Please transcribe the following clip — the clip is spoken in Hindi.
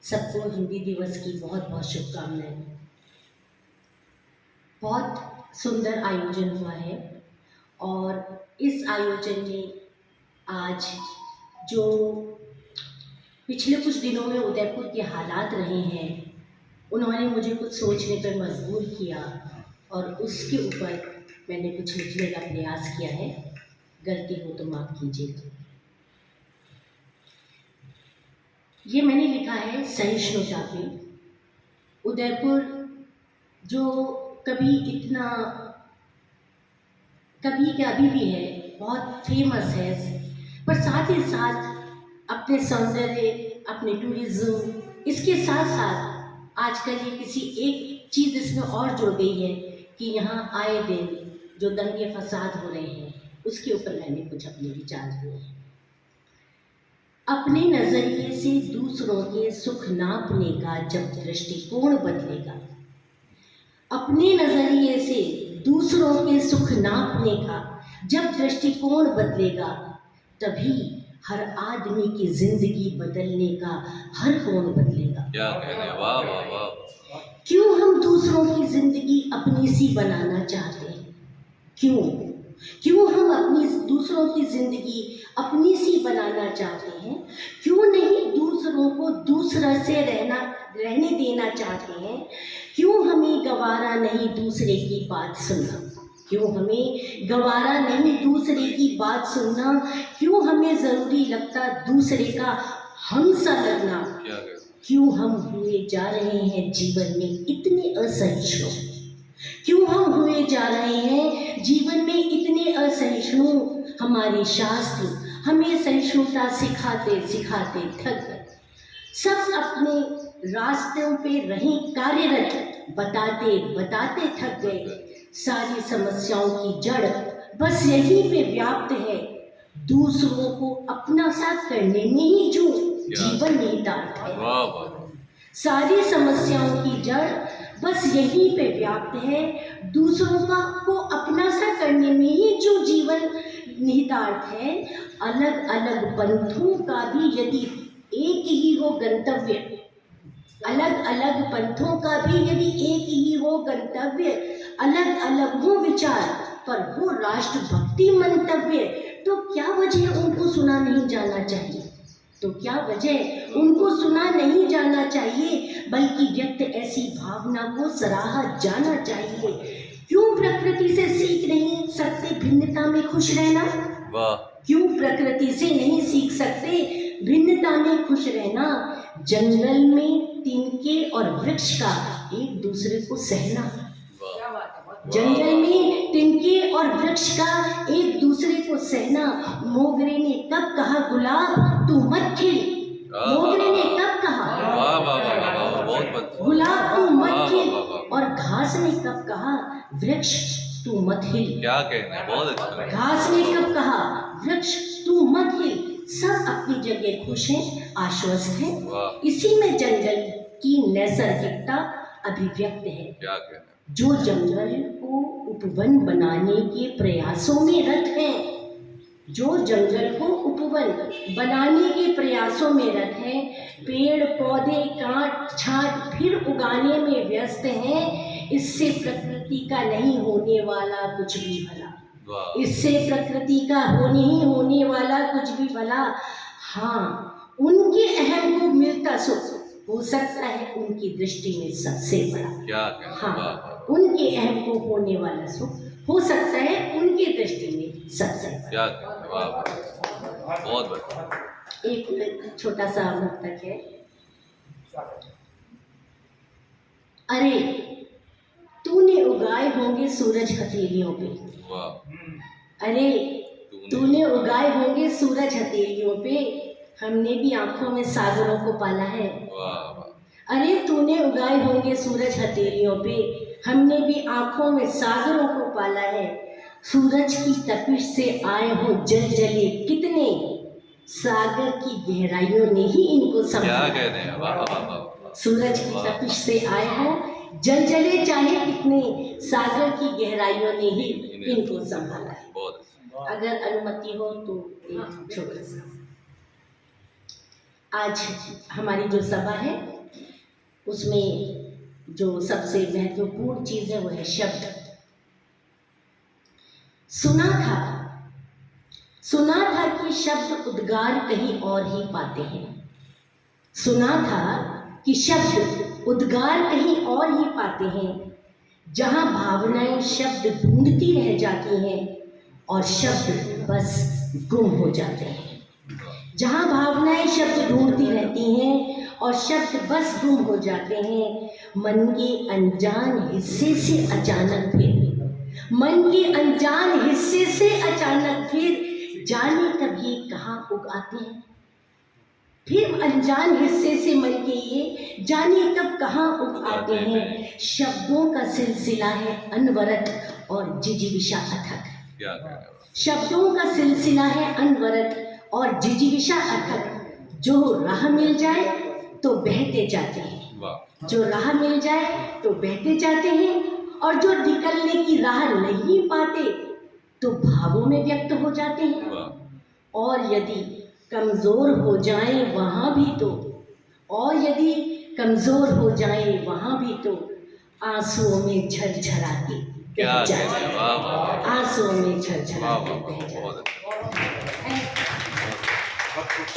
सबको हिंदी दिवस की बहुत बहुत शुभकामनाएं। बहुत सुंदर आयोजन हुआ है और इस आयोजन में आज जो पिछले कुछ दिनों में उदयपुर के हालात रहे हैं, उन्होंने मुझे कुछ सोचने पर मजबूर किया और उसके ऊपर मैंने कुछ लिखने का प्रयास किया है। गलती हो तो माफ़ कीजिएगा। ये मैंने लिखा है सहिष्णुता पे। उदयपुर जो कभी इतना कभी क्या अभी भी है, बहुत फेमस है, पर साथ ही साथ अपने सौंदर्य, अपने टूरिज्म, इसके साथ साथ आजकल ये किसी एक चीज़ इसमें और जुड़ गई है कि यहाँ आए दिन जो दंगे फसाद हो रहे हैं, उसके ऊपर मैंने कुछ अपने विचार दिए हैं। अपने नजरिए से दूसरों के सुख नापने का जब दृष्टिकोण बदलेगा, अपने नजरिए से दूसरों के सुख नापने का जब दृष्टिकोण बदलेगा, तभी हर आदमी की जिंदगी बदलने का हर कोण बदलेगा। क्या कहने, वाह वाह वाह। क्यों हम दूसरों की जिंदगी अपनी सी बनाना चाहते हैं? क्यों क्यों हम अपनी दूसरों की जिंदगी अपनी सी बनाना चाहते हैं? क्यों नहीं दूसरों को दूसरा से रहने देना चाहते हैं? क्यों हमें गवारा नहीं दूसरे की बात सुनना? क्यों हमें गवारा नहीं दूसरे की बात सुनना? क्यों हमें जरूरी लगता दूसरे का हमसा लगना? क्यों हम हुए जा रहे हैं जीवन में इतने असहिष्णु? क्यों हम हुए जा रहे हैं जीवन में इतने असहिष्णु? हमारे शास्त्र हमें सहिष्णुता सिखाते सिखाते थक गए। सब अपने रास्तों पे रहे कार्यरत, बताते बताते थक गए। सारी समस्याओं की जड़ बस यहीं पे व्याप्त है, दूसरों को अपना साथ करने में ही जो जीवन निहितार्थ है। सारी समस्याओं की जड़ बस यहीं पे व्याप्त है, दूसरों का को अपना सा करने में ही जो जीवन निहितार्थ है। अलग अलग पंथों का भी यदि एक ही हो गंतव्य, अलग अलग पंथों का भी यदि एक ही हो गंतव्य, अलग अलग हो विचार पर हो राष्ट्रभक्ति मंतव्य, तो क्या वजह उनको सुना नहीं जाना चाहिए? तो क्या वजह उनको सुना नहीं जाना चाहिए, बल्कि व्यक्त ऐसी भावना को सराहा जाना चाहिए। क्यों प्रकृति से सीख नहीं सकते भिन्नता में खुश रहना? क्यों प्रकृति से नहीं सीख सकते भिन्नता में खुश रहना? जंगल में तिनके और वृक्ष का एक दूसरे को सहना, जंगल में तिनके और वृक्ष का एक दूसरे को सहना। मोगरे ने कब कहा गुलाब तू मत खिल? मोगरे ने कब कहा गुलाब तू मत खिल? और घास ने कब कहा वृक्ष तू मत हिल? क्या कहना, बहुत अच्छा। घास ने कब कहा वृक्ष तू मत हिल? सब अपनी जगह खुश हैं, आश्वस्त हैं। इसी में जंगल की नैसर्गिकता अभिव्यक्त है। क्या कहना? जो जंगल को उपवन बनाने के प्रयासों में रत हैं, जो जंगल को उपवन बनाने के प्रयासों में रत हैं, पेड़ पौधे काट छांट फिर उगाने में व्यस्त हैं, इससे प्रकृति का नहीं होने वाला कुछ भी भला, इससे प्रकृति का होने वाला कुछ भी भला। हाँ, उनके अहम को मिलता सुख हो सकता है उनकी दृष्टि में सबसे बड़ा। क्या हाँ, उनके अहम को होने वाला सुख हो सकता है उनकी दृष्टि में सबसे बड़ा। बहुत बढ़िया। एक छोटा सा मुक्तक है। अरे तूने उगाए होंगे सूरज हथेलियों पे, अरे तूने उगाए होंगे सूरज हथेलियों पे, हमने भी आंखों में सागरों को पाला है। अरे तूने उगाए होंगे सूरज हथेलियों पे, हमने भी आंखों में सागरों को पाला है। सूरज की तपिश से आए हो जल जले कितने, सागर की गहराइयों ने ही इनको संभाला। सूरज की तपिश से आए हो जल जले चाहे कितने, सागर की गहराइयों ने ही इनको संभाला है। अगर अनुमति हो तो एक छोटा सा आज हमारी जो सभा है उसमें जो सबसे महत्वपूर्ण चीज़ है वो है शब्द। सुना था कि शब्द उद्गार कहीं और ही पाते हैं। सुना था कि शब्द उद्गार कहीं और ही पाते हैं, जहाँ भावनाएं शब्द ढूंढती रह जाती हैं और शब्द बस गुम हो जाते हैं। जहाँ भावनाएं शब्द ढूंढती रहती हैं और शब्द बस गुम हो जाते हैं, मन के अनजान हिस्से से अचानक फिर जाने कभी कहाँ उग आते हैं। फिर अनजान हिस्से से मन के ये जाने कब कहाँ उग आते हैं। शब्दों का सिलसिला है अनवरत और जिजीविषा अथक। शब्दों का सिलसिला है अनवरत और जिजीविषा अथक। जो राह मिल जाए तो बहते जाते हैं, जो राह मिल जाए तो बहते जाते हैं, और जो निकलने की राह नहीं पाते तो भावों में व्यक्त हो जाते हैं। और यदि कमज़ोर हो जाएं वहाँ भी तो, आंसुओं में झरझराते बह जाते, आंसुओं में झरझराते बह जाते।